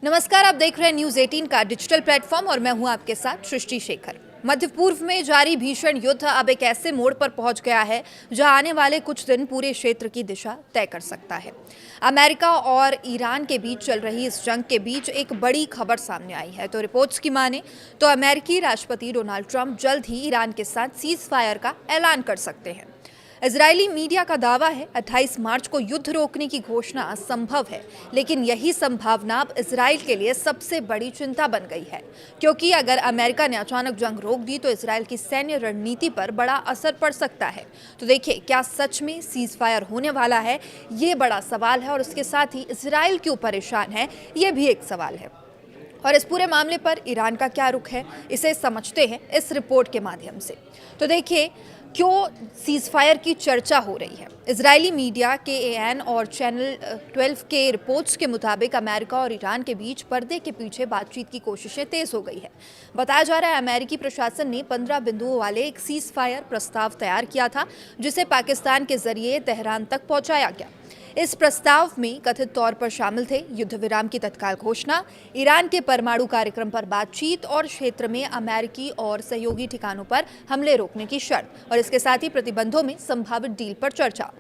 नमस्कार, आप देख रहे हैं न्यूज 18 का डिजिटल प्लेटफॉर्म और मैं हूं आपके साथ सृष्टि शेखर। मध्य पूर्व में जारी भीषण युद्ध अब एक ऐसे मोड़ पर पहुंच गया है जहां आने वाले कुछ दिन पूरे क्षेत्र की दिशा तय कर सकता है। अमेरिका और ईरान के बीच चल रही इस जंग के बीच एक बड़ी खबर सामने आई है। तो रिपोर्ट्स की माने तो अमेरिकी राष्ट्रपति डोनाल्ड ट्रंप जल्द ही ईरान के साथ सीज फायर का ऐलान कर सकते हैं। इजरायली मीडिया का दावा है 28 मार्च को युद्ध रोकने की घोषणा संभव है, लेकिन यही संभावना अब इजराइल के लिए सबसे बड़ी चिंता बन गई है, क्योंकि अगर अमेरिका ने अचानक जंग रोक दी तो इजराइल की सैन्य रणनीति पर बड़ा असर पड़ सकता है। तो देखिए, क्या सच में सीज फायर होने वाला है, ये बड़ा सवाल है और उसके साथ ही इजराइल क्यों परेशान है, ये भी एक सवाल है। और इस पूरे मामले पर ईरान का क्या रुख है, इसे समझते हैं इस रिपोर्ट के माध्यम से। तो देखिए, क्यों सीज फायर की चर्चा हो रही है। इजरायली मीडिया KAN और चैनल 12 के रिपोर्ट्स के मुताबिक अमेरिका और ईरान के बीच पर्दे के पीछे बातचीत की कोशिशें तेज हो गई है। बताया जा रहा है अमेरिकी प्रशासन ने 15 बिंदुओं वाले एक सीज फायर प्रस्ताव तैयार किया था, जिसे पाकिस्तान के जरिए तेहरान तक पहुंचाया गया। इस प्रस्ताव में कथित तौर पर शामिल थे युद्ध विराम की तत्काल घोषणा, ईरान के परमाणु कार्यक्रम पर बातचीत और क्षेत्र में अमेरिकी और सहयोगी ठिकानों पर हमले रोकने की शर्त, और इसके साथ ही प्रतिबंधों में संभावित डील पर चर्चा।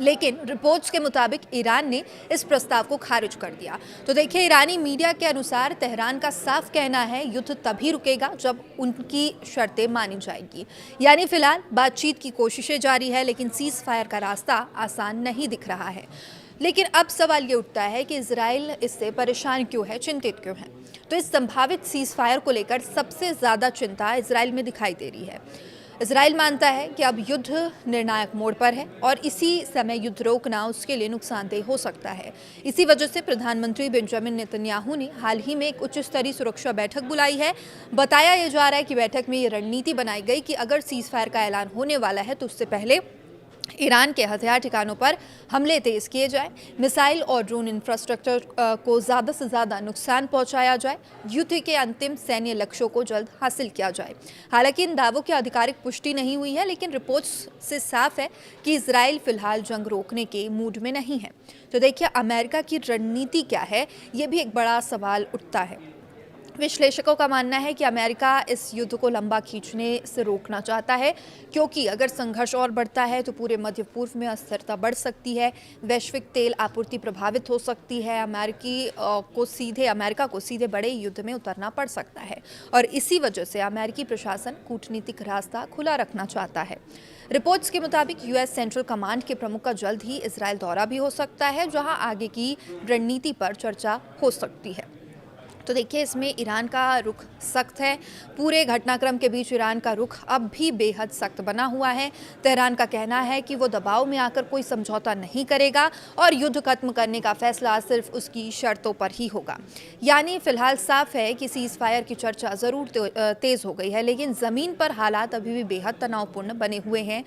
लेकिन रिपोर्ट्स के मुताबिक ईरान ने इस प्रस्ताव को खारिज कर दिया। तो देखिए, ईरानी मीडिया के अनुसार तेहरान का साफ कहना है युद्ध तभी रुकेगा जब उनकी शर्तें मानी जाएगी। यानी फिलहाल बातचीत की कोशिशें जारी है, लेकिन सीज फायर का रास्ता आसान नहीं दिख रहा है। लेकिन अब सवाल ये उठता है कि इजराइल इससे परेशान क्यों है, चिंतित क्यों है। तो इस संभावित सीज फायर को लेकर सबसे ज्यादा चिंता इजराइल में दिखाई दे रही है। इजराइल मानता है कि अब युद्ध निर्णायक मोड़ पर है और इसी समय युद्ध रोकना उसके लिए नुकसानदेह हो सकता है। इसी वजह से प्रधानमंत्री बेंजामिन नेतन्याहू ने हाल ही में एक उच्च स्तरीय सुरक्षा बैठक बुलाई है। बताया यह जा रहा है कि बैठक में ये रणनीति बनाई गई कि अगर सीज फायर का ऐलान होने वाला है तो उससे पहले ईरान के हथियार ठिकानों पर हमले तेज किए जाए, मिसाइल और ड्रोन इंफ्रास्ट्रक्चर को ज़्यादा से ज़्यादा नुकसान पहुंचाया जाए, युद्ध के अंतिम सैन्य लक्ष्यों को जल्द हासिल किया जाए। हालांकि इन दावों की आधिकारिक पुष्टि नहीं हुई है, लेकिन रिपोर्ट्स से साफ है कि इजराइल फिलहाल जंग रोकने के मूड में नहीं है। तो देखिए, अमेरिका की रणनीति क्या है, ये भी एक बड़ा सवाल उठता है। विश्लेषकों का मानना है कि अमेरिका इस युद्ध को लंबा खींचने से रोकना चाहता है, क्योंकि अगर संघर्ष और बढ़ता है तो पूरे मध्य पूर्व में अस्थिरता बढ़ सकती है, वैश्विक तेल आपूर्ति प्रभावित हो सकती है, अमेरिका को सीधे बड़े युद्ध में उतरना पड़ सकता है। और इसी वजह से अमेरिकी प्रशासन कूटनीतिक रास्ता खुला रखना चाहता है। रिपोर्ट्स के मुताबिक US सेंट्रल कमांड के प्रमुख का जल्द ही इजराइल दौरा भी हो सकता है, जहां आगे की रणनीति पर चर्चा हो सकती है। तो देखिए, इसमें ईरान का रुख सख्त है। पूरे घटनाक्रम के बीच ईरान का रुख अब भी बेहद सख्त बना हुआ है। तेहरान का कहना है कि वो दबाव में आकर कोई समझौता नहीं करेगा और युद्ध खत्म करने का फैसला सिर्फ उसकी शर्तों पर ही होगा। यानी फिलहाल साफ है कि सीज फायर की चर्चा ज़रूर तेज़ हो गई है, लेकिन ज़मीन पर हालात अभी भी बेहद तनावपूर्ण बने हुए हैं।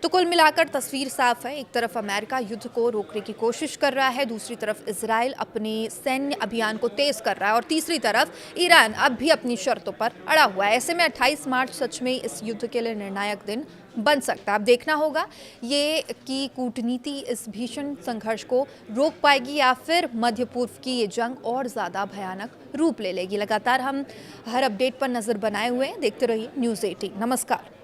तो कुल मिलाकर तस्वीर साफ है। एक तरफ अमेरिका युद्ध को रोकने की कोशिश कर रहा है, दूसरी तरफ इजराइल अपने सैन्य अभियान को तेज़ कर रहा है और तीसरी तरफ ईरान अब भी अपनी शर्तों पर अड़ा हुआ है। ऐसे में 28 मार्च सच में इस युद्ध के लिए निर्णायक दिन बन सकता है। अब देखना होगा ये कि कूटनीति इस भीषण संघर्ष को रोक पाएगी या फिर मध्य पूर्व की ये जंग और ज़्यादा भयानक रूप ले लेगी। लगातार हम हर अपडेट पर नज़र बनाए हुए हैं। देखते रहिए न्यूज़ 18। नमस्कार।